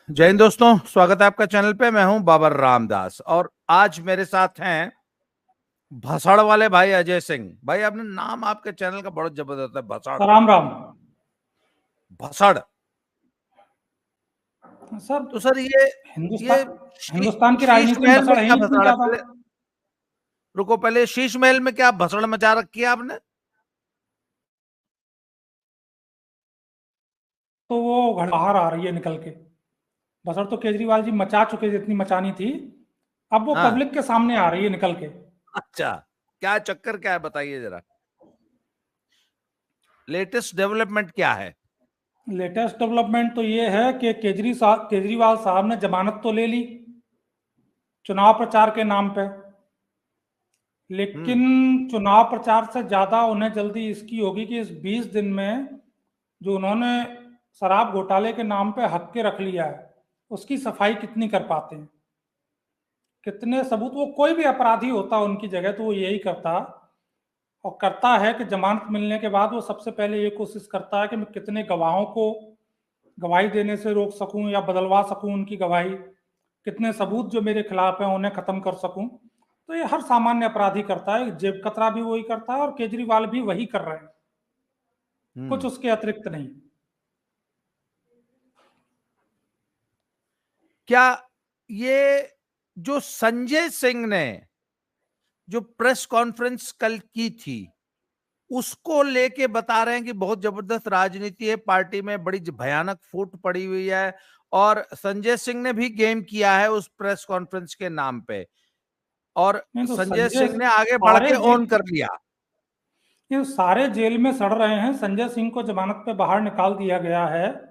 जय हिंद दोस्तों, स्वागत है आपका चैनल पे। मैं हूं बाबर रामदास और आज मेरे साथ हैं भसड़ वाले भाई अजय सिंह। भाई आपने नाम आपके चैनल का बड़ा जबरदस्त है, भसड़। राम राम। भसड़। सर, तो सर ये हिंदुस्तान की शीश राजनीति में महल में भसड़ है ही क्या इतनी भसड़ है? ज्यादा। पहले रुको, पहले शीश महल में क्या भसड़ मचा रखी है आपने? तो वो घर बाहर आ रही है निकल के। भसड़ तो केजरीवाल जी मचा चुके जितनी मचानी थी। अब वो हाँ, पब्लिक के सामने आ रही है निकल के। अच्छा। क्या चक्कर क्या है, बताइए जरा। लेटेस्ट डेवलपमेंट क्या है? लेटेस्ट डेवलपमेंट तो ये है कि केजरीवाल साहब ने जमानत तो ले ली चुनाव प्रचार के नाम पे। लेकिन हम्म। चुनाव प्रचार से ज्यादा उन्हें जल्दी इसकी होगी कि इस 20 दिन में जो उन्होंने शराब घोटाले के नाम पे हक के रख लिया है उसकी सफाई कितनी कर पाते हैं, कितने सबूत। वो कोई भी अपराधी होता उनकी जगह तो वो यही करता और करता है कि जमानत मिलने के बाद वो सबसे पहले ये कोशिश करता है कि मैं कितने गवाहों को गवाही देने से रोक सकूं या बदलवा सकूं उनकी गवाही, कितने सबूत जो मेरे खिलाफ हैं उन्हें खत्म कर सकूं। तो ये हर सामान्य अपराधी करता है, जेब कतरा भी वही करता है और केजरीवाल भी वही कर रहे हैं, कुछ हम्म। उसके अतिरिक्त नहीं। क्या ये जो संजय सिंह ने जो प्रेस कॉन्फ्रेंस कल की थी उसको लेके बता रहे हैं कि बहुत जबरदस्त राजनीति है, पार्टी में बड़ी भयानक फूट पड़ी हुई है और संजय सिंह ने भी गेम किया है उस प्रेस कॉन्फ्रेंस के नाम पे, और नहीं तो संजय संजय सिंह ने आगे बढ़ सारे के जेल ऑन कर लिया। ये सारे जेल में सड़ रहे हैं। संजय सिंह को जमानत पे बाहर निकाल दिया गया है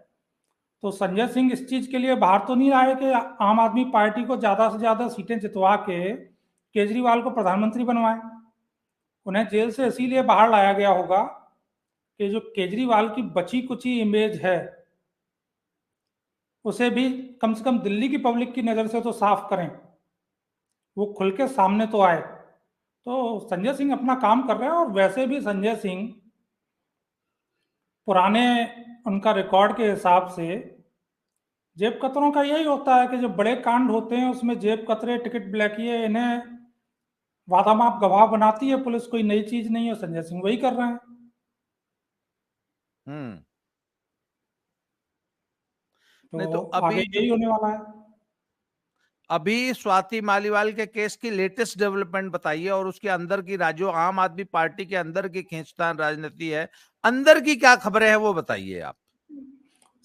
तो संजय सिंह इस चीज के लिए बाहर तो नहीं आए कि आम आदमी पार्टी को ज्यादा से ज्यादा सीटें जितवा के केजरीवाल को प्रधानमंत्री बनवाए। उन्हें जेल से इसीलिए बाहर लाया गया होगा कि जो केजरीवाल की बची कुची इमेज है उसे भी कम से कम दिल्ली की पब्लिक की नज़र से तो साफ करें, वो खुल के सामने तो आए। तो संजय सिंह अपना काम कर रहे हैं और वैसे भी संजय सिंह पुराने उनका रिकॉर्ड के हिसाब से जेब कतरों का यही होता है कि जो बड़े कांड होते हैं उसमें जेब कतरे टिकट ब्लैकिए इन्हें वादा माप गवाह बनाती है पुलिस, कोई नई चीज नहीं है। संजय सिंह वही कर रहे हैं हम्म। नहीं तो तो आगे अभी यही होने वाला है। अभी स्वाति मालीवाल के केस की लेटेस्ट डेवलपमेंट बताइए, और उसके अंदर की जो आम आदमी पार्टी के अंदर की खींचतान राजनीति है, अंदर की क्या खबरें हैं वो बताइए आप।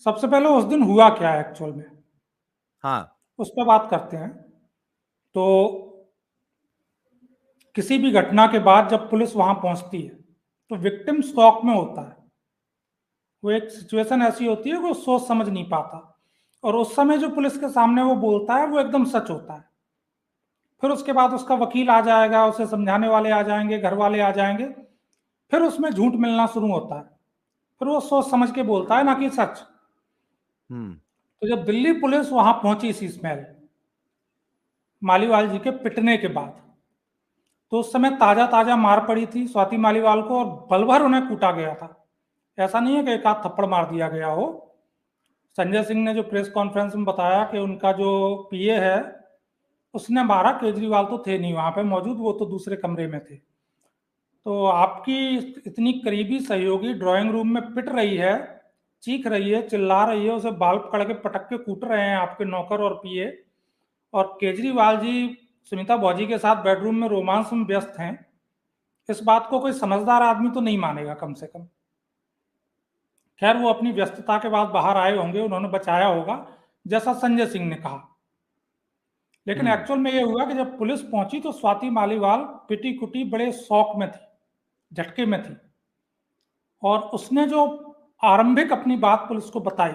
सबसे पहले उस दिन हुआ क्या है एक्चुअल में, हाँ। उस पर बात करते हैं। तो किसी भी घटना के बाद जब पुलिस वहां पहुंचती है तो विक्टिम शॉक में होता है। वो एक सिचुएशन ऐसी होती है कि वो सोच समझ नहीं पाता और उस समय जो पुलिस के सामने वो बोलता है वो एकदम सच होता है। फिर उसके बाद उसका वकील आ जाएगा, उसे समझाने वाले आ जाएंगे, घर वाले आ जाएंगे, फिर उसमें झूठ मिलना शुरू होता है। फिर वो सोच समझ के बोलता है ना कि सच। हम्म। तो जब दिल्ली पुलिस वहां पहुंची शीश महल मालीवाल जी के पिटने के बाद, तो उस समय ताजा ताजा मार पड़ी थी स्वाति मालीवाल को और बल भर उन्हें कूटा गया था। ऐसा नहीं है कि एक आध थप्पड़ मार दिया गया हो। संजय सिंह ने जो प्रेस कॉन्फ्रेंस में बताया कि उनका जो पीए है उसने मारा, केजरीवाल तो थे नहीं वहां पे मौजूद, वो तो दूसरे कमरे में थे। तो आपकी इतनी करीबी सहयोगी ड्राइंग रूम में पिट रही है, चीख रही है, चिल्ला रही है, उसे बाल पकड़ के पटक के कूट रहे हैं आपके नौकर और पीए, और केजरीवाल जी सुनीता भौजी के साथ बेडरूम में रोमांस में व्यस्त हैं। इस बात को कोई समझदार आदमी तो नहीं मानेगा कम से कम। खैर वो अपनी व्यस्तता के बाद बाहर आए होंगे, उन्होंने बचाया होगा जैसा संजय सिंह ने कहा। लेकिन हम्म। एक्चुअल में ये हुआ कि जब पुलिस पहुंची तो स्वाति मालीवाल पिटी कुटी बड़े शौक में थी, झटके में थी, और उसने जो आरंभिक अपनी बात पुलिस को बताई,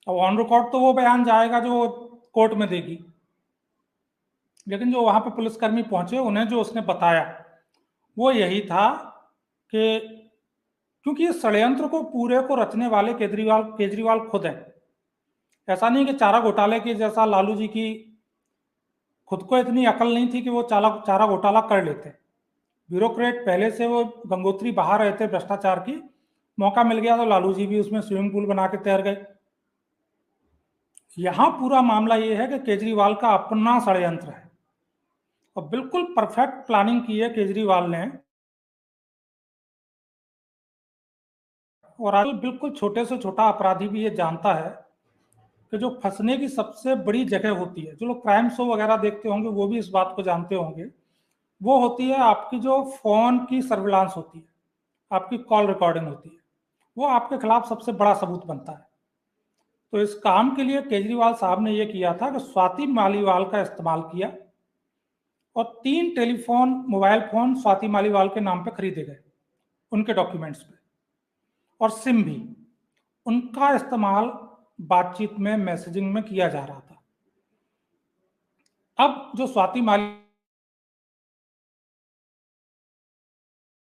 अब ऑन रिकॉर्ड तो वो बयान जाएगा जो कोर्ट में देगी, लेकिन जो वहां पे पुलिसकर्मी पहुंचे उन्हें जो उसने बताया वो यही था कि क्योंकि इस षड्यंत्र को पूरे को रचने वाले केजरीवाल केजरीवाल खुद हैं। ऐसा नहीं कि चारा घोटाले के जैसा लालू जी की खुद को इतनी अकल नहीं थी कि वो चारा घोटाला कर लेते। ब्यूरोक्रेट पहले से वो गंगोत्री बहा रहे थे भ्रष्टाचार की, मौका मिल गया तो लालू जी भी उसमें स्विमिंग पूल बना के तैर गए। यहां पूरा मामला यह है कि केजरीवाल का अपना षड्यंत्र है और बिल्कुल परफेक्ट प्लानिंग की है केजरीवाल ने। और आज बिल्कुल छोटे से छोटा अपराधी भी ये जानता है कि जो फंसने की सबसे बड़ी जगह होती है, जो लोग क्राइम शो वगैरह देखते होंगे वो भी इस बात को जानते होंगे, वो होती है आपकी जो फोन की सर्विलांस होती है, आपकी कॉल रिकॉर्डिंग होती है, वो आपके खिलाफ सबसे बड़ा सबूत बनता है। तो इस काम के लिए केजरीवाल साहब ने यह किया था कि स्वाति मालीवाल का इस्तेमाल किया और 3 telephone mobile phone Swati Maliwal के नाम पे खरीदे गए उनके डॉक्यूमेंट्स पे, और सिम भी उनका इस्तेमाल बातचीत में, मैसेजिंग में किया जा रहा था। अब जो स्वाति माली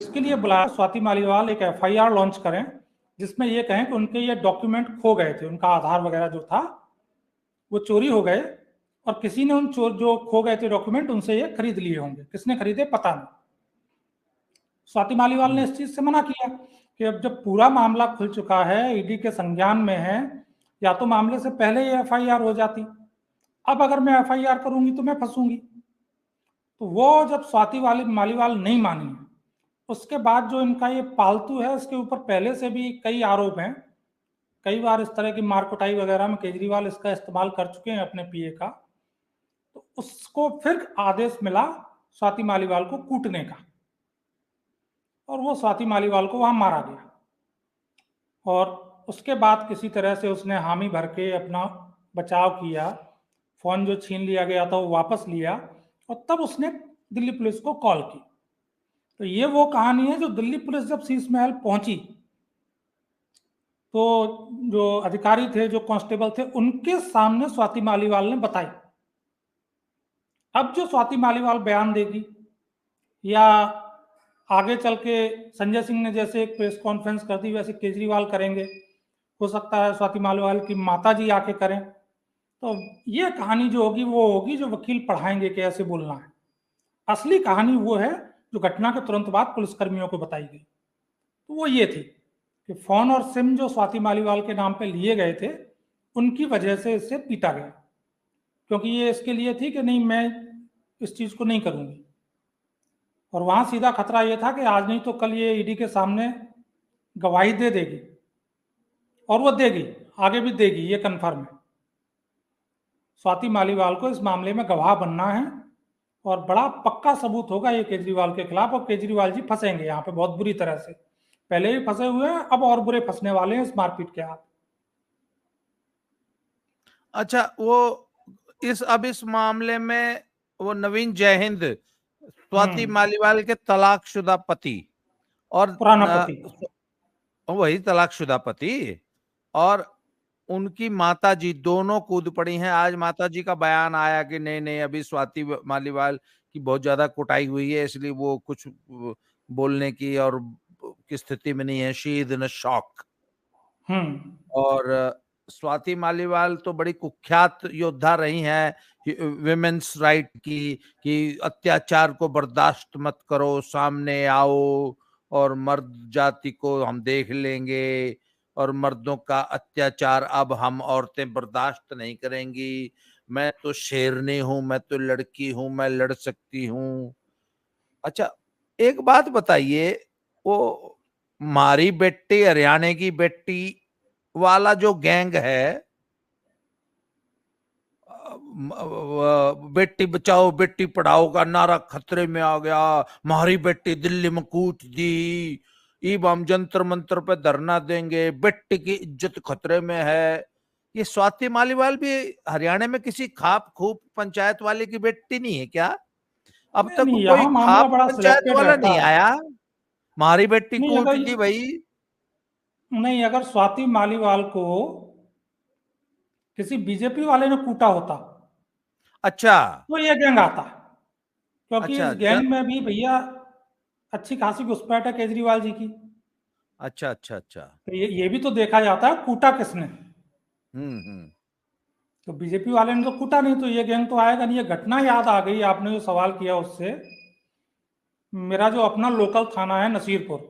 इसके लिए बुलाया, स्वाति मालीवाल एक एफआईआर लॉन्च करें जिसमें ये कहें कि उनके ये डॉक्यूमेंट खो गए थे, उनका आधार वगैरह जो था वो चोरी हो गए और किसी ने उन चोर जो खो गए थे डॉक्यूमेंट उनसे ये खरीद लिए होंगे। किसने खरीदे पता नहीं। स्वाति मालीवाल ने इस चीज से मना किया कि अब जब पूरा मामला खुल चुका है, ईडी के संज्ञान में है, या तो मामले से पहले ये एफआईआर हो जाती, अब अगर मैं एफआईआर करूंगी तो मैं फंसूंगी। तो वो जब स्वाति मालीवाल नहीं मानी, उसके बाद जो इनका ये पालतू है उसके ऊपर पहले से भी कई आरोप हैं, कई बार इस तरह की मारकुटाई वगैरह में केजरीवाल इसका इस्तेमाल कर चुके हैं अपने पीए का। तो उसको फिर आदेश मिला स्वाति मालीवाल को कूटने का और वो स्वाति मालीवाल को वहां मारा गया। और उसके बाद किसी तरह से उसने हामी भर के अपना बचाव किया, फोन जो छीन लिया गया था वो वापस लिया और तब उसने दिल्ली पुलिस को कॉल की। तो ये वो कहानी है जो दिल्ली पुलिस जब शीश महल पहुंची तो जो अधिकारी थे, जो कांस्टेबल थे, उनके सामने स्वाति मालीवाल ने बताई। अब जो स्वाति मालीवाल बयान देगी या आगे चल के संजय सिंह ने जैसे एक प्रेस कॉन्फ्रेंस कर दी वैसे केजरीवाल करेंगे, हो सकता है स्वाति मालीवाल की माता जी आके करें, तो ये कहानी जो होगी वो होगी जो वकील पढ़ाएंगे कि ऐसे बोलना है। असली कहानी वो है जो घटना के तुरंत बाद पुलिसकर्मियों को बताई गई। तो वो ये थी कि फोन और सिम जो स्वाति मालीवाल के नाम पे लिए गए थे उनकी वजह से इससे पीटा गया, क्योंकि ये इसके लिए थी कि नहीं मैं इस चीज को नहीं करूंगी। और वहां सीधा खतरा ये था कि आज नहीं तो कल ये ईडी के सामने गवाही दे देगी, और वो देगी, आगे भी देगी, ये कन्फर्म है। स्वाति मालीवाल को इस मामले में गवाह बनना है और बड़ा पक्का सबूत होगा ये केजरीवाल के खिलाफ, और केजरीवाल जी फंसेंगे यहाँ पे बहुत बुरी तरह से। पहले भी फंसे हुए हैं, अब और बुरे फंसने वाले हैं इस मारपीट के हाथ। अच्छा, वो इस मामले में वो नवीन जयहिंद, स्वाति मालीवाल के तलाकशुदा पति और पुराना पति, वही तलाकशुदा पति, और उनकी माता जी दोनों कूद पड़ी हैं। आज माता जी का बयान आया कि नहीं नहीं, अभी स्वाति मालीवाल की बहुत ज्यादा कुटाई हुई है इसलिए वो कुछ बोलने की और की स्थिति में नहीं है, शी इज इन शॉक। और स्वाति मालीवाल तो बड़ी कुख्यात योद्धा रही हैं विमेन्स राइट की, कि अत्याचार को बर्दाश्त मत करो, सामने आओ और मर्द जाति को हम देख लेंगे, और मर्दों का अत्याचार अब हम औरतें बर्दाश्त नहीं करेंगी, मैं तो शेरनी हूं, मैं तो लड़की हूं, मैं लड़ सकती हूं। अच्छा, एक बात बताइए, वो मारी बेटी हरियाणा की बेटी वाला जो गैंग है, बेटी बचाओ बेटी पढ़ाओ का नारा खतरे में आ गया, मारी बेटी दिल्ली में कूट दी, अब हम जंतर मंतर पे धरना देंगे, बेटी की इज्जत खतरे में है। ये स्वाति मालीवाल भी हरियाणा में किसी खाप खूब पंचायत वाले की बेटी नहीं है क्या? अब नहीं तक नहीं, कोई यहाँ मामला खाप बड़ा पंचायत सिलेक्टेड वाला रहता नहीं है। आया, मारी बेटी नहीं कूट अगर दी भाई। नहीं अगर स्वाति मालीवाल को किसी बीजेपी वाले ने कूटा होता अच्छा तो ये गैंग आता, क्योंकि अच्छा इस गैंग में भी भैया अच्छी खासी घुसपैठ है केजरीवाल जी की। अच्छा अच्छा अच्छा। तो ये भी तो देखा जाता है कूटा किसने। हम्म। तो बीजेपी वाले ने तो कूटा नहीं, तो ये गैंग तो आएगा नहीं। ये घटना याद आ गई आपने जो सवाल किया उससे। मेरा जो अपना लोकल थाना है नसीरपुर,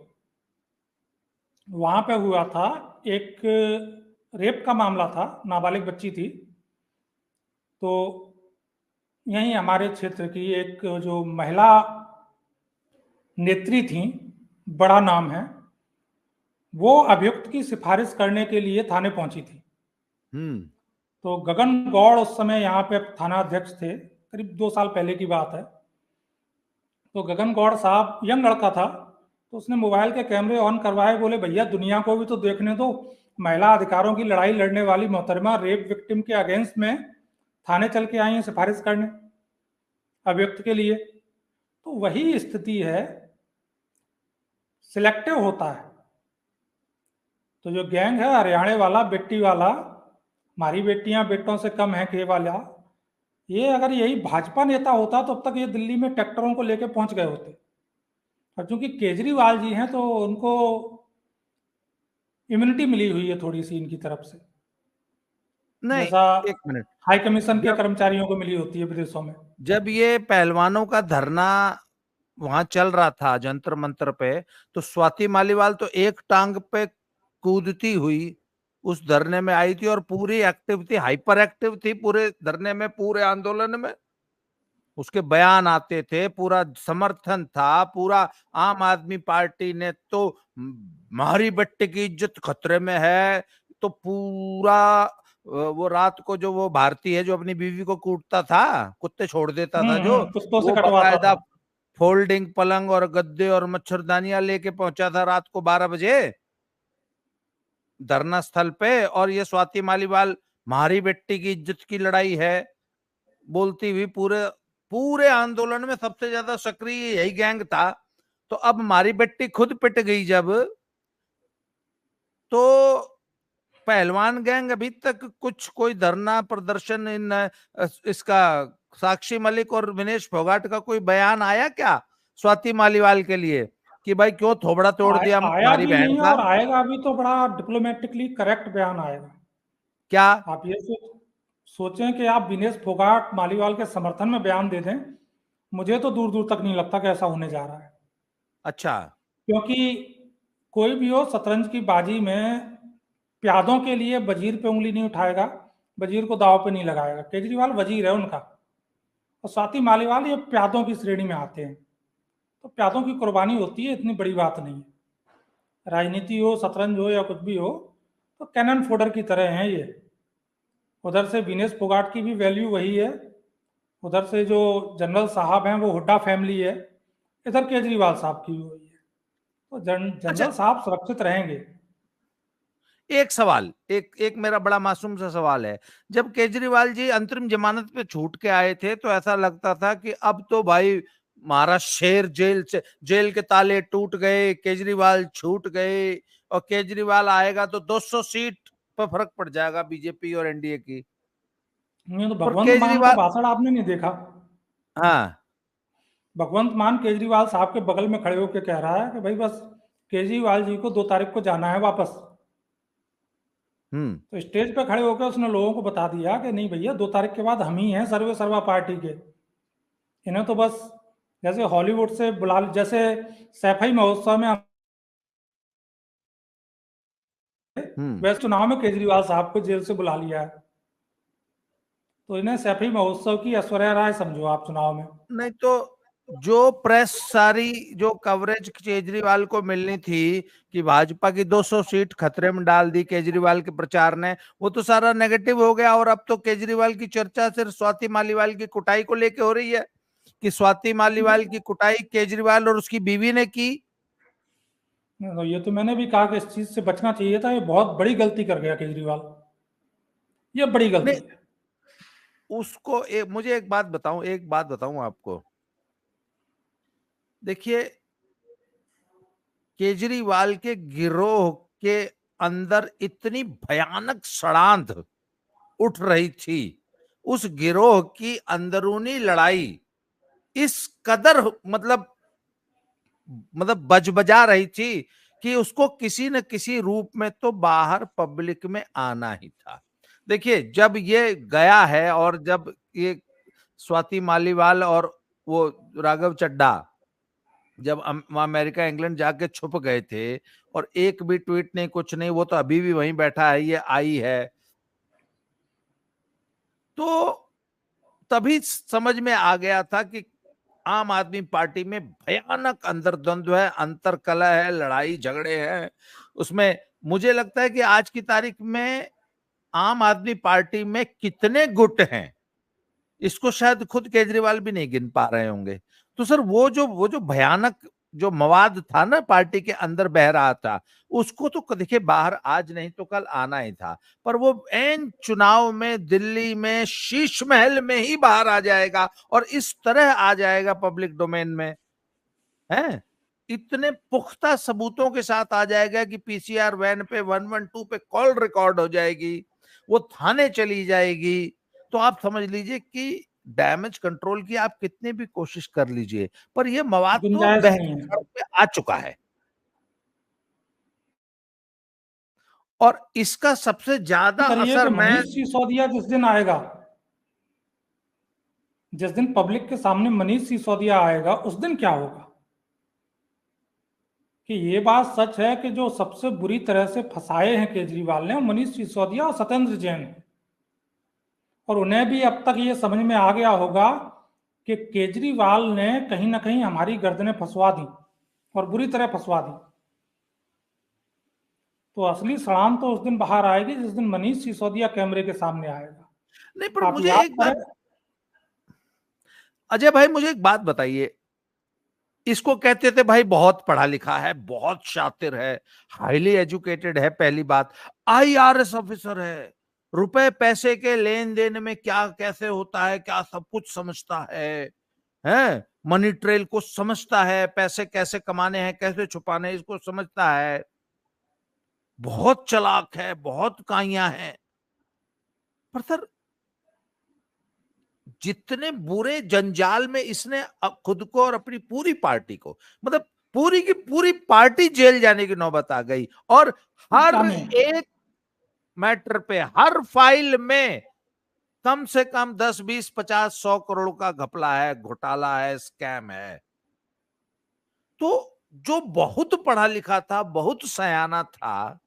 वहां पे हुआ था एक रेप का मामला था, नाबालिग बच्ची थी। तो यहीं हमारे क्षेत्र की एक जो महिला नेत्री थी, बड़ा नाम है, वो अभियुक्त की सिफारिश करने के लिए थाने पहुंची थी। तो गगन गौड़ उस समय यहाँ पे थाना अध्यक्ष थे, करीब 2 साल पहले की बात है। तो गगन गौड़ साहब यंग लड़का था, तो उसने मोबाइल के कैमरे ऑन करवाए, बोले भैया दुनिया को भी तो देखने दो, महिला अधिकारों की लड़ाई लड़ने वाली मोहतरमा रेप विक्टिम के अगेंस्ट में थाने चल के आई है सिफारिश करने अभियुक्त के लिए। तो वही स्थिति है, सिलेक्टिव होता है। तो जो गैंग है हरियाणा वाला, बेट्टी वाला, हमारी बेटियां बेटों से कम है के वाला, ये अगर यही भाजपा नेता होता तो अब तक ये दिल्ली में ट्रैक्टरों को लेकर पहुंच गए होते। और चूंकि केजरीवाल जी हैं तो उनको इम्यूनिटी मिली हुई है थोड़ी सी इनकी तरफ से, नहीं, जैसा एक मिनट, हाई कमीशन के जब कर्मचारियों को मिली होती है विदेशों में। जब ये पहलवानों का धरना वहां चल रहा था जंतर मंतर पे, तो स्वाति मालीवाल तो एक टांग पे कूदती हुई उस धरने में आई थी और पूरी एक्टिव थी, हाइपर एक्टिव थी पूरे धरने में, पूरे आंदोलन में। उसके बयान आते थे, पूरा समर्थन था, पूरा आम आदमी पार्टी ने तो मारी बट्टी की इज्जत खतरे में है, तो पूरा वो रात को जो वो भारतीय है जो अपनी बीवी को कूटता था, कुत्ते छोड़ देता था जो, कुत्तों से वो कटवाता बाकायदा था। फोल्डिंग पलंग और गद्दे और मच्छरदानियां लेके पहुंचा था रात को 12 बजे धरना स्थल पे। और ये स्वाति मालीवाल मारी बेटी की इज्जत की लड़ाई है बोलती हुई पूरे पूरे आंदोलन में सबसे ज्यादा सक्रिय यही गैंग था। तो अब मारी बेटी खुद पिट गई जब, तो पहलवान गैंग अभी तक कुछ कोई धरना प्रदर्शन इन इसका साक्षी मलिक और विनेश फोगाट का कोई बयान आया क्या स्वाति मालीवाल के लिए कि भाई क्यों थोबड़ा तोड़ दिया आया हमारी भी बहन नहीं है का? और आएगा भी तो बड़ा डिप्लोमेटिकली करेक्ट बयान आएगा। क्या? आप ये सोचें कि आप विनेश फोगाट मालीवाल के समर्थन में बयान दे दें, मुझे तो दूर दूर तक नहीं लगता कि ऐसा होने जा रहा है। अच्छा। क्योंकि कोई भी हो, शतरंज की बाजी में प्यादों के लिए वजीर पे उंगली नहीं उठाएगा, वजीर को दाव पे नहीं लगाएगा। केजरीवाल वजीर है उनका, और स्वाति मालीवाल ये प्यादों की श्रेणी में आते हैं। तो प्यादों की कुर्बानी होती है, इतनी बड़ी बात नहीं है। राजनीति हो, शतरंज हो या कुछ भी हो, तो कैनन फोडर की तरह हैं ये। उधर से विनेश फोगाट की भी वैल्यू वही है, उधर से जो जनरल साहब हैं वो हुड्डा फैमिली है, इधर केजरीवाल साहब की भी वही है। तो अच्छा, जनरल साहब सुरक्षित रहेंगे। एक सवाल, एक मेरा बड़ा मासूम सा सवाल है। जब केजरीवाल जी अंतरिम जमानत पे छूट के आए थे तो ऐसा लगता था कि अब तो भाई महाराज शेर जेल से, जेल के ताले टूट गए, केजरीवाल छूट गए और केजरीवाल आएगा तो 200 सीट पर फर्क पड़ जाएगा बीजेपी और एनडीए की। नहीं तो पर भगवंत मान का केजरीवाल, भाषण आपने नहीं देखा? हाँ, भगवंत मान केजरीवाल साहब के बगल में खड़े होकर कह रहा है कि भाई बस केजरीवाल जी को 2 तारीख को जाना है वापस। तो स्टेज पे खड़े होकर उसने लोगों को बता दिया कि नहीं भैया, 2 तारीख के बाद हम ही हैं सर्वे सर्वा पार्टी के। इन्हें तो बस जैसे हॉलीवुड से बुला, जैसे सैफई महोत्सव में वैसे चुनाव में केजरीवाल साहब को जेल से बुला लिया है। तो इन्हें सैफई महोत्सव की ऐश्वर्या राय समझो आप चुनाव में। नहीं तो जो प्रेस सारी जो कवरेज केजरीवाल को मिलनी थी कि भाजपा की 200 सीट खतरे में डाल दी केजरीवाल के प्रचार ने, वो तो सारा नेगेटिव हो गया। और अब तो केजरीवाल की चर्चा सिर्फ स्वाति मालीवाल की कुटाई को लेके हो रही है कि स्वाति मालीवाल की कुटाई केजरीवाल और उसकी बीवी ने की। तो ये तो मैंने भी कहा कि इस चीज से बचना चाहिए था, ये बहुत बड़ी गलती कर गया केजरीवाल, ये बड़ी गलती नहीं, है। उसको मुझे एक बात बताऊं आपको। देखिए, केजरीवाल के गिरोह के अंदर इतनी भयानक षड़ांत उठ रही थी, उस गिरोह की अंदरूनी लड़ाई इस कदर बज बजा रही थी कि उसको किसी न किसी रूप में तो बाहर पब्लिक में आना ही था। देखिए, जब ये गया है और जब ये स्वाति मालीवाल और वो राघव चड्ढा जब अमेरिका इंग्लैंड जाके छुप गए थे और एक भी ट्वीट नहीं, कुछ नहीं, वो तो अभी भी वहीं बैठा है, ये आई है। तो तभी समझ में आ गया था कि आम आदमी पार्टी में भयानक अंतर्द्वंद्व है, अंतरकलह है, लड़ाई झगड़े हैं उसमें। मुझे लगता है कि आज की तारीख में आम आदमी पार्टी में कितने गुट हैं इसको शायद खुद केजरीवाल भी नहीं गिन पा रहे होंगे। तो सर वो जो भयानक जो मवाद था ना पार्टी के अंदर बह रहा था, उसको तो देखिए बाहर आज नहीं तो कल आना ही था, पर वो एन चुनाव में दिल्ली में शीश महल में ही बाहर आ जाएगा और इस तरह आ जाएगा पब्लिक डोमेन में, है इतने पुख्ता सबूतों के साथ आ जाएगा कि पीसीआर वैन पे 112 पे कॉल रिकॉर्ड हो जाएगी, वो थाने चली जाएगी। तो आप समझ लीजिए कि डैमेज कंट्रोल की आप कितनी भी कोशिश कर लीजिए, पर ये मवाद तो गुंजाइश बह नहीं के है। सड़क पे आ चुका है। और इसका सबसे ज्यादा करिए असर कि मैं मनीष सिसोदिया जिस दिन आएगा, जिस दिन पब्लिक के सामने मनीष सिसोदिया आएगा, उस दिन क्या होगा? कि ये बात सच है कि जो सबसे बुरी तरह से फंसाए हैं केजरीवाल ने, मनीष सिसोदिया और सत्येंद्र जैन है। और उन्हें भी अब तक ये समझ में आ गया होगा कि केजरीवाल ने कहीं ना कहीं हमारी गर्दनें फंसवा दी और बुरी तरह फंसवा दी। तो असली सड़ान तो उस दिन बाहर आएगी जिस दिन मनीष सिसोदिया कैमरे के सामने आएगा। नहीं, पर आप मुझे याद एक करें, बात अजय भाई, मुझे एक बात बताइए, इसको कहते थे भाई बहुत पढ़ा लिखा है, बहुत शातिर है, हाईली एजुकेटेड है, पहली बात आईआरएस ऑफिसर है, रुपए पैसे के लेन देन में क्या कैसे होता है क्या सब कुछ समझता है मनी ट्रेल को समझता है, पैसे कैसे कमाने हैं कैसे छुपाने हैं इसको समझता है, बहुत चालाक है, बहुत काइयां हैं। पर सर जितने बुरे जंजाल में इसने खुद को और अपनी पूरी पार्टी को, मतलब पूरी की पूरी पार्टी जेल जाने की नौबत आ गई, और हर जाने एक मैटर पे हर फाइल में कम से कम 10, 20, 50, 100 करोड़ का घपला है, घोटाला है, स्कैम है। तो जो बहुत पढ़ा लिखा था, बहुत सयाना था,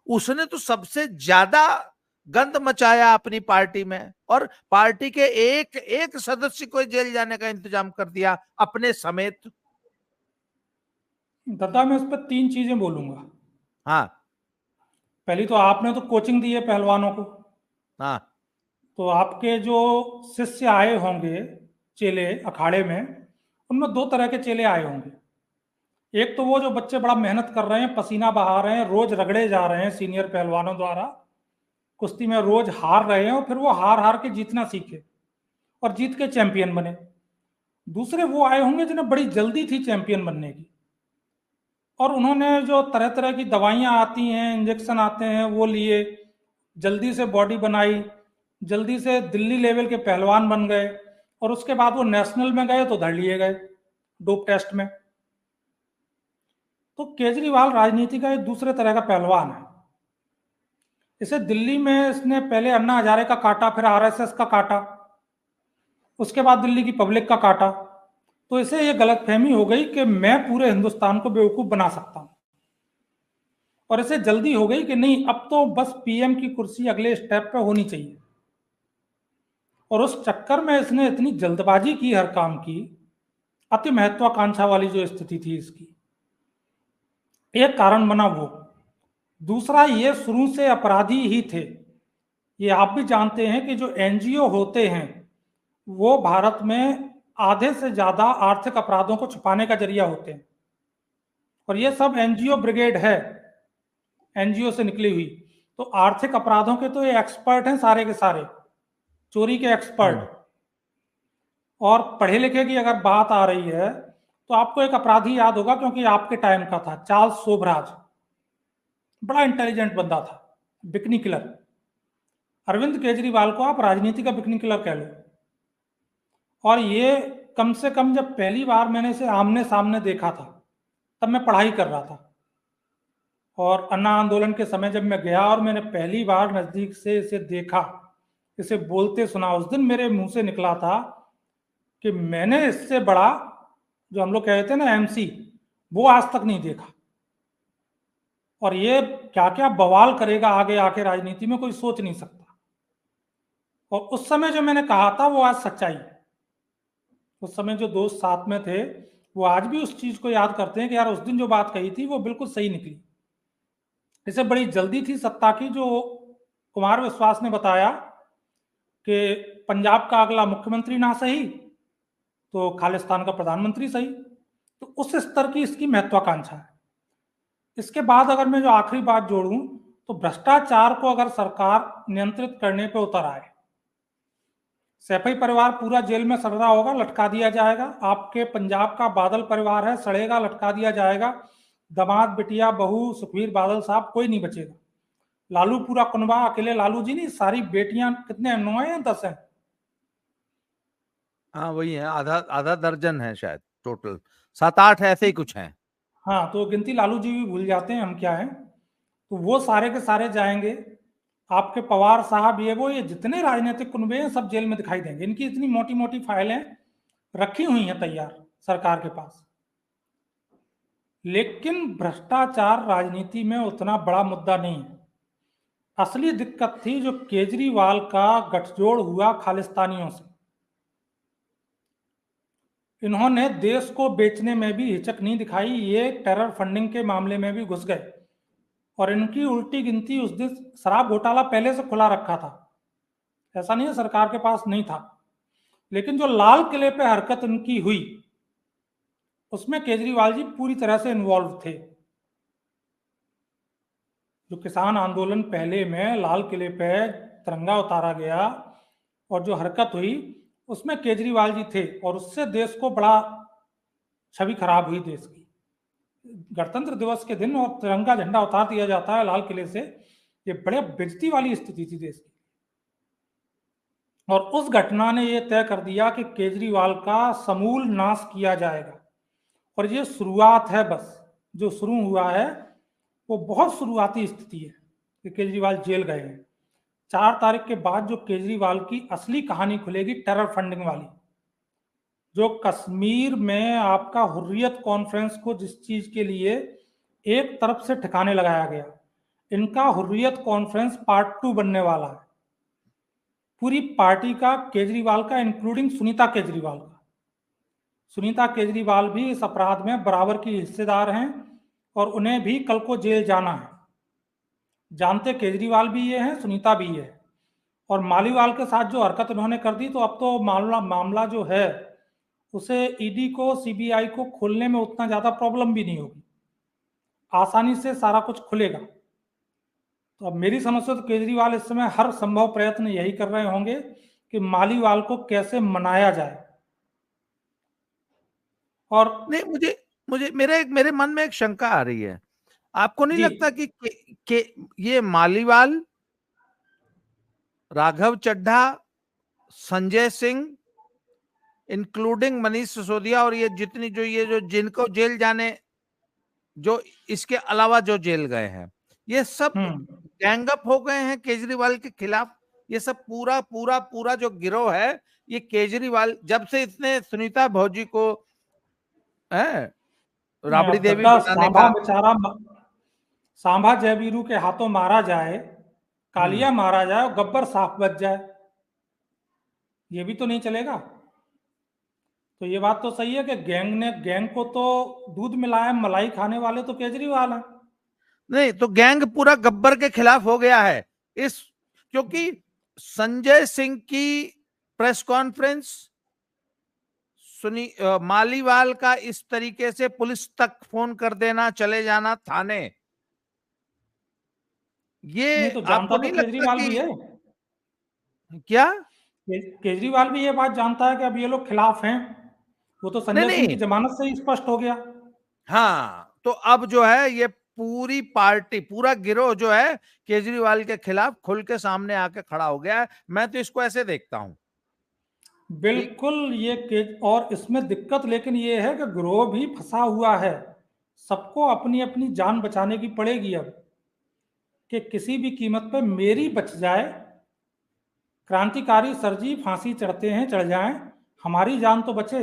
उसने तो सबसे ज्यादा गंद मचाया अपनी पार्टी में, और पार्टी के एक एक सदस्य को जेल जाने का इंतजाम कर दिया अपने समेत। दादा, मैं इस पर 3 चीजें बोलूंगा। हाँ पहली तो आपने तो कोचिंग दी है पहलवानों को, हाँ तो आपके जो शिष्य आए होंगे, चेले अखाड़े में, उनमें 2 तरह के चेले आए होंगे। एक तो वो जो बच्चे बड़ा मेहनत कर रहे हैं, पसीना बहा रहे हैं, रोज रगड़े जा रहे हैं सीनियर पहलवानों द्वारा, कुश्ती में रोज हार रहे हैं और फिर वो हार हार के जीतना सीखे और जीत के चैंपियन बने। दूसरे वो आए होंगे जिन्हें बड़ी जल्दी थी चैंपियन बनने की, और उन्होंने जो तरह तरह की दवाइयाँ आती हैं, इंजेक्शन आते हैं, वो लिए, जल्दी से बॉडी बनाई, जल्दी से दिल्ली लेवल के पहलवान बन गए, और उसके बाद वो नेशनल में गए तो धर लिए गए डोप टेस्ट में। तो केजरीवाल राजनीति का एक दूसरे तरह का पहलवान है। इसे दिल्ली में इसने पहले अन्ना हजारे का काटा, फिर आरएसएस का काटा, उसके बाद दिल्ली की पब्लिक का काटा। तो इसे ये गलतफहमी हो गई कि मैं पूरे हिंदुस्तान को बेवकूफ बना सकता हूं, और इसे जल्दी हो गई कि नहीं, अब तो बस पीएम की कुर्सी अगले स्टेप पे होनी चाहिए। और उस चक्कर में इसने इतनी जल्दबाजी की हर काम की, अति महत्वाकांक्षा वाली जो स्थिति थी इसकी, एक कारण बना वो। दूसरा, ये शुरू से अपराधी ही थे। ये आप भी जानते हैं कि जो एनजीओ होते हैं वो भारत में आधे से ज्यादा आर्थिक अपराधों को छुपाने का जरिया होते हैं, और ये सब एनजीओ ब्रिगेड है, एनजीओ से निकली हुई। तो आर्थिक अपराधों के तो ये एक्सपर्ट हैं सारे के सारे, चोरी के एक्सपर्ट। और पढ़े लिखे की अगर बात आ रही है तो आपको एक अपराधी याद होगा, क्योंकि आपके टाइम का था, चार्ल्स शोभराज। बड़ा इंटेलिजेंट बंदा था, बिकनी किलर। अरविंद केजरीवाल को आप राजनीति का बिकनी किलर कह लो। और ये कम से कम जब पहली बार मैंने इसे आमने सामने देखा था, तब मैं पढ़ाई कर रहा था, और अन्ना आंदोलन के समय जब मैं गया और मैंने पहली बार नजदीक से इसे देखा, इसे बोलते सुना, उस दिन मेरे मुंह से निकला था कि मैंने इससे बड़ा, जो हम लोग कहते हैं ना एमसी, वो आज तक नहीं देखा। और ये क्या क्या बवाल करेगा आगे आके राजनीति में, कोई सोच नहीं सकता। और उस समय जो मैंने कहा था वो आज सच्चाई है। उस समय जो दोस्त साथ में थे वो आज भी उस चीज को याद करते हैं कि यार उस दिन जो बात कही थी वो बिल्कुल सही निकली। इसे बड़ी जल्दी थी सत्ता की, जो कुमार विश्वास ने बताया कि पंजाब का अगला मुख्यमंत्री ना सही तो खालिस्तान का प्रधानमंत्री सही। तो उस स्तर की इसकी महत्वाकांक्षा है। इसके बाद अगर मैं जो आखिरी बात जोड़ूं तो भ्रष्टाचार को अगर सरकार नियंत्रित करने पे उतर आए, सैफई परिवार पूरा जेल में सड़ रहा होगा, लटका दिया जाएगा। आपके पंजाब का बादल परिवार है, सड़ेगा, लटका दिया जाएगा। दामाद, बिटिया, बहू, सुखबीर बादल साहब, कोई नहीं बचेगा। लालू पूरा कुनबा, अकेले लालू जी नहीं, सारी बेटियां, कितने 9 हैं 10 हैं? हाँ वही है, आधा आधा दर्जन है शायद टोटल, 7-8 ऐसे ही कुछ हैं। हाँ, तो गिनती लालू जी भी भूल जाते हैं, हम क्या हैं। तो वो सारे के सारे जाएंगे। आपके पवार साहब, ये जितने राजनीतिक कुनबे हैं सब जेल में दिखाई देंगे। इनकी इतनी मोटी मोटी फाइलें रखी हुई हैं तैयार सरकार के पास। लेकिन भ्रष्टाचार राजनीति में उतना बड़ा मुद्दा नहीं है। असली दिक्कत थी जो केजरीवाल का गठजोड़ हुआ खालिस्तानियों से। इन्होंने देश को बेचने में भी हिचक नहीं दिखाई, ये टेरर फंडिंग के मामले में भी घुस गए। और इनकी उल्टी गिनती उस दिन शराब घोटाला पहले से खुला रखा था, ऐसा नहीं है सरकार के पास नहीं था। लेकिन जो लाल किले पे हरकत इनकी हुई उसमें केजरीवाल जी पूरी तरह से इन्वॉल्व थे। जो किसान आंदोलन पहले में लाल किले पे तिरंगा उतारा गया और जो हरकत हुई उसमें केजरीवाल जी थे, और उससे देश को बड़ा छवि खराब हुई देश की। गणतंत्र दिवस के दिन और तिरंगा झंडा उतार दिया जाता है लाल किले से, ये बड़े बेइज्जती वाली स्थिति थी देश की। और उस घटना ने यह तय कर दिया कि केजरीवाल का समूल नाश किया जाएगा। और ये शुरुआत है, बस जो शुरू हुआ है वो बहुत शुरुआती स्थिति है कि केजरीवाल जेल गए हैं। 4 तारीख के बाद जो केजरीवाल की असली कहानी खुलेगी टेरर फंडिंग वाली, जो कश्मीर में आपका हुर्रियत कॉन्फ्रेंस को जिस चीज के लिए एक तरफ से ठिकाने लगाया गया, इनका हुर्रियत कॉन्फ्रेंस पार्ट 2 बनने वाला है। पूरी पार्टी का, केजरीवाल का, इंक्लूडिंग सुनीता केजरीवाल का। सुनीता केजरीवाल भी इस अपराध में बराबर की हिस्सेदार हैं और उन्हें भी कल को जेल जाना है। जानते केजरीवाल भी ये हैं, सुनीता भी ये है। और मालीवाल के साथ जो हरकत उन्होंने कर दी, तो अब तो मामला जो है उसे ईडी को, सीबीआई को खोलने में उतना ज्यादा प्रॉब्लम भी नहीं होगी, आसानी से सारा कुछ खुलेगा। तो अब मेरी समझ से तो केजरीवाल इस समय हर संभव प्रयत्न यही कर रहे होंगे कि मालीवाल को कैसे मनाया जाए। और नहीं, मुझे मुझे मेरे मन में एक शंका आ रही है। आपको नहीं जी, लगता कि ये मालीवाल, राघव चड्ढा, संजय सिंह, इंक्लूडिंग मनीष सिसोदिया, और ये जो जिनको जेल जाने, जो इसके अलावा जो जेल गए हैं, ये सब गैंग अप हो गए हैं केजरीवाल के खिलाफ। ये सब पूरा पूरा पूरा जो गिरोह है, ये केजरीवाल, जब से इसने सुनीता भौजी को राबड़ी देवी गड्ढा बनाने सांभा का। बेचारा, सांभा जयवीरू के हाथों मारा जाए, कालिया मारा जाए और गब्बर साफ बच जाए, ये भी तो नहीं चलेगा। तो ये बात तो सही है कि गैंग को तो दूध मिलाया मलाई खाने वाले तो केजरीवाल हैं। नहीं तो गैंग पूरा गब्बर के खिलाफ हो गया है इस, क्योंकि संजय सिंह की प्रेस कॉन्फ्रेंस, मालीवाल का इस तरीके से पुलिस तक फोन कर देना, चले जाना थाने, ये नहीं तो आपको जानता तो नहीं लगता केजरीवाल कि भी है। क्या? केजरीवाल भी ये बात जानता है कि अब ये लोग खिलाफ हैं। वो तो नहीं संजय सिंह की नहीं, जमानत से ही स्पष्ट हो गया। हाँ तो अब जो है ये पूरी पार्टी, पूरा गिरोह जो है केजरीवाल के खिलाफ खुल के सामने आके खड़ा हो गया है। मैं तो इसको ऐसे देखता हूं। बिल्कुल, और इसमें दिक्कत लेकिन ये है कि गिरोह भी फंसा हुआ है। सबको अपनी अपनी जान बचाने की पड़ेगी अब, कि किसी भी कीमत पे मेरी बच जाए। क्रांतिकारी सर जी फांसी चढ़ते हैं, चढ़ जाएं, हमारी जान तो बचे।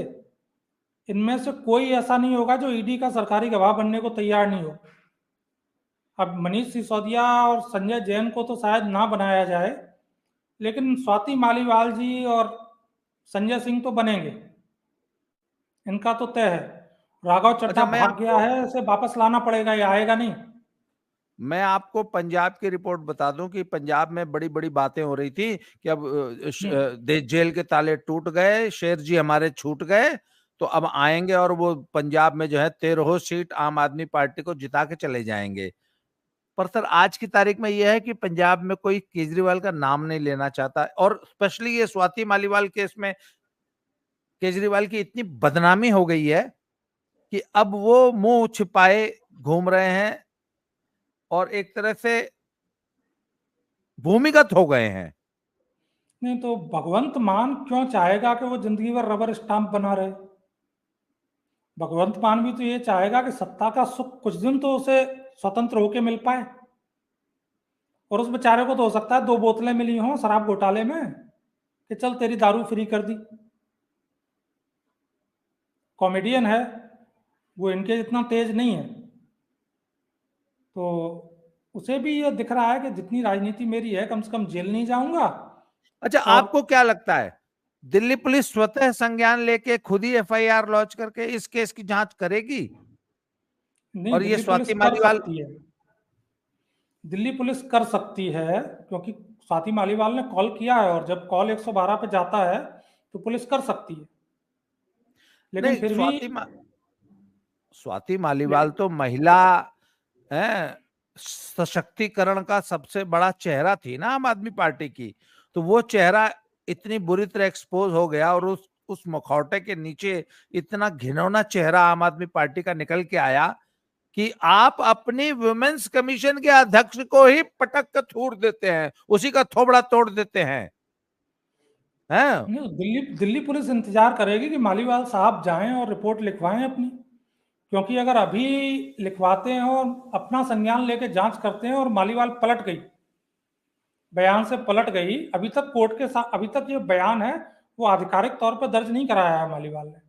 इनमें से कोई ऐसा नहीं होगा जो ईडी का सरकारी गवाह बनने को तैयार नहीं हो। अब मनीष सिसोदिया और संजय जैन को तो शायद ना बनाया जाए, लेकिन स्वाति मालीवाल जी और संजय सिंह तो बनेंगे, इनका तो तय है। राघव चड्ढा मैं भाग गया है, इसे वापस लाना पड़ेगा, ये आएगा नहीं। मैं आपको पंजाब की रिपोर्ट बता दूं कि पंजाब में बड़ी बड़ी बातें हो रही थी कि अब जेल के ताले टूट गए, शेर जी हमारे छूट गए, तो अब आएंगे और वो पंजाब में जो है 13 सीट आम आदमी पार्टी को जिता के चले जाएंगे। पर सर आज की तारीख में यह है कि पंजाब में कोई केजरीवाल का नाम नहीं लेना चाहता, और स्पेशली ये स्वाति मालीवाल केस में केजरीवाल की इतनी बदनामी हो गई है कि अब वो मुंह छिपाए घूम रहे हैं और एक तरह से भूमिगत हो गए हैं। नहीं तो भगवंत मान क्यों चाहेगा कि वो जिंदगी भर रबर स्टाम्प बना रहे? भगवंत मान भी तो ये चाहेगा कि सत्ता का सुख कुछ दिन तो उसे स्वतंत्र होके मिल पाए। और उस बेचारे को तो हो सकता है 2 बोतलें मिली हों शराब घोटाले में कि चल तेरी दारू फ्री कर दी। कॉमेडियन है वो, इनके जितना तेज नहीं है, तो उसे भी ये दिख रहा है कि जितनी राजनीति मेरी है कम से कम जेल नहीं जाऊंगा। अच्छा, और आपको क्या लगता है दिल्ली पुलिस स्वतः संज्ञान लेके खुद ही एफआईआर लॉन्च करके इस केस की जांच करेगी? नहीं, और ये दिल्ली पुलिस स्वाति कर मालीवाल, सकती है, दिल्ली पुलिस कर सकती है, क्योंकि स्वाति मालीवाल ने कॉल किया है और जब कॉल 112 पे जाता है तो पुलिस कर सकती है। लेकिन नहीं फिर भी स्वाति मालीवाल तो महिला सशक्तिकरण का सबसे बड़ा चेहरा थी ना आम आदमी पार्टी की, तो वो चेहरा इतनी बुरी तरह एक्सपोज हो गया और उस मुखौटे के नीचे इतना घिनौना चेहरा आम आदमी पार्टी का निकल के आया कि आप अपनी वुमेन्स कमीशन के अध्यक्ष को ही पटक कर थूर देते हैं, उसी का थोबड़ा तोड़ देते हैं। दिल्ली दिल्ली पुलिस इंतजार करेगी कि मालीवाल साहब जाएं और रिपोर्ट लिखवाएं अपनी, क्योंकि अगर अभी लिखवाते हैं और अपना संज्ञान लेके जांच करते हैं और मालीवाल पलट गई, बयान से पलट गई, अभी तक कोर्ट के साथ, अभी तक ये बयान है वो आधिकारिक तौर पर दर्ज नहीं कराया है मालीवाल ने,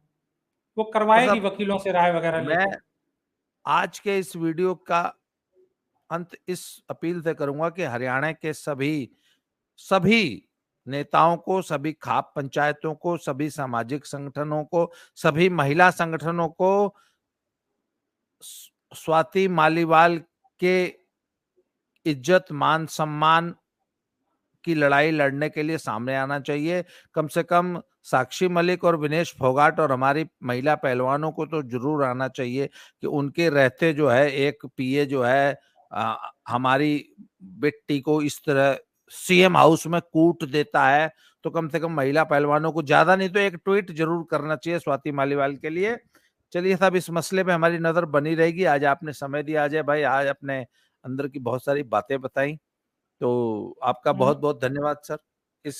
वो करवाएगी वकीलों से राय वगैरह मैं लेके। आज के इस वीडियो का अंत इस अपील से करूंगा कि हरियाणा के सभी नेताओं को, सभी खाप पंचायतों को, सभी सामाजिक संगठनों को, सभी महिला संगठनों को स्वाति मालीवाल के इज्जत मान सम्मान की लड़ाई लड़ने के लिए सामने आना चाहिए। कम से कम साक्षी मलिक और विनेश फोगाट और हमारी महिला पहलवानों को तो जरूर आना चाहिए कि उनके रहते जो है एक पीए जो है हमारी बेटी को इस तरह सीएम हाउस में कूट देता है, तो कम से कम महिला पहलवानों को ज्यादा नहीं तो एक ट्वीट जरूर करना चाहिए स्वाति मालीवाल के लिए। चलिए साहब, इस मसले पे हमारी नजर बनी रहेगी। आज आपने समय दिया अजय भाई, आज अपने अंदर की बहुत सारी बातें बताई, तो आपका बहुत बहुत धन्यवाद सर। इस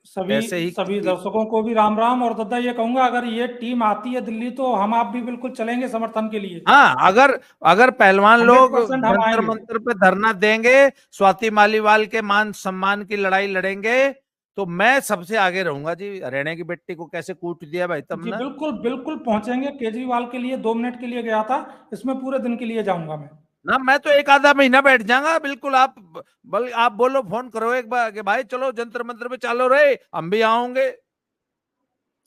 सभी ऐसे ही सभी दर्शकों को भी राम राम। और दादा ये कहूंगा, अगर ये टीम आती है दिल्ली तो हम आप भी बिल्कुल चलेंगे समर्थन के लिए। हाँ, अगर अगर पहलवान लोग 100% हम जंतर आएंगे। मंतर पे धरना देंगे, स्वाति मालीवाल के मान सम्मान की लड़ाई लड़ेंगे, तो मैं सबसे आगे रहूंगा जी। हरियाणा की बेटी को कैसे कूट दिया भाई जी तुमने। बिल्कुल बिल्कुल पहुंचेंगे। केजरीवाल के लिए 2 मिनट के लिए गया था, इसमें पूरे दिन के लिए जाऊंगा मैं। ना, मैं तो एक आधा महीना बैठ जाऊंगा बिल्कुल। आप बोलो, फोन करो एक बार कि भाई चलो जंतर मंतर पे चालो रे, हम भी आऊंगे।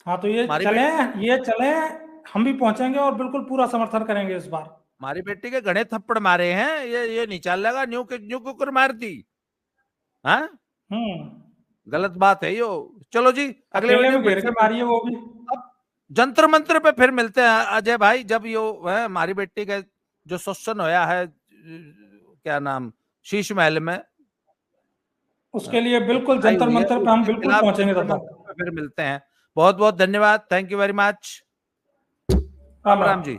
हाँ तो ये हमारी चलें, बेटी ये चलें, हम भी पहुंचेंगे और बिल्कुल पूरा समर्थन करेंगे इस बार। हमारी बेटी के घने थप्पड़ मारे हैं, ये नहीं चल लगा न्यू के न्यू कुकर मार दी। हाँ, गलत बात है यो। चलो जी, अगले अकेले वीडियो में फिर घेर से के मारिए वो भी। अब जंतर मंतर पे फिर मिलते हैं अजय भाई, जब यो है हमारी बेटी का जो क्वेश्चन होया है, क्या नाम, शीश महल में उसके लिए जो बिल्कुल पिटाई जंतर हुई है, मंतर पे हम उसके बिल्कुल खिलाफ पहुंचेंगे जंतर दादा। मंतर पे फिर मिलते हैं। बहुत बहुत धन्यवाद, thank you very much. Ram Ram Ram Ram. Ji.